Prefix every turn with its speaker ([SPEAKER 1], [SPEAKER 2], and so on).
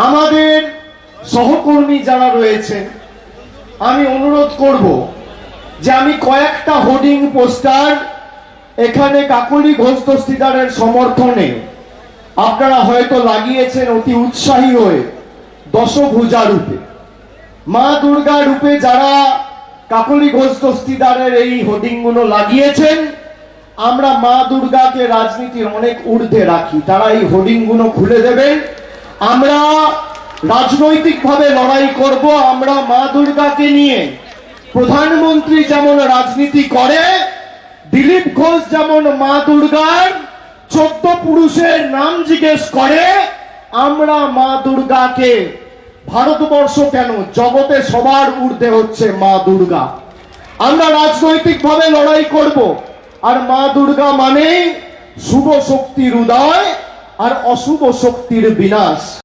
[SPEAKER 1] আমাদের সহকর্মী যারা রয়েছেন আমি অনুরোধ করব যে আমি কয়েকটা হোর্ডিং পোস্টার এখানে কাকলি ঘোষ দস্তিদারের সমর্থনে আপনারা হয়তো লাগিয়েছেন অতি উৎসাহী হয়ে। দশভুজা রূপে মা দুর্গা রূপে যারা কাকলি ঘোষ দস্তিদারের এই হোর্ডিং গুলো লাগিয়েছেন, আমরা মা দুর্গাকে রাজনীতির অনেক ঊর্ধ্বে রাখি। তারা এই হোর্ডিং গুলো খুলে দেবেন, আমরা রাজনৈতিকভাবে লড়াই করব। আমরা মা দুর্গাকে নিয়ে প্রধানমন্ত্রী যেমন রাজনীতি করে, দিলীপ ঘোষ যেমন মা দুর্গার 14 পুরুষের নাম জিজ্ঞেস করে, আমরা মা দুর্গাকে ভারতবর্ষ কেন জগতে সবার ঊর্ধ্বে হচ্ছে মা দুর্গা। আমরা রাজনৈতিকভাবে লড়াই করব। আর মা দুর্গা মানে শুভ শক্তির উদয় আর অশুভ শক্তির বিনাশ।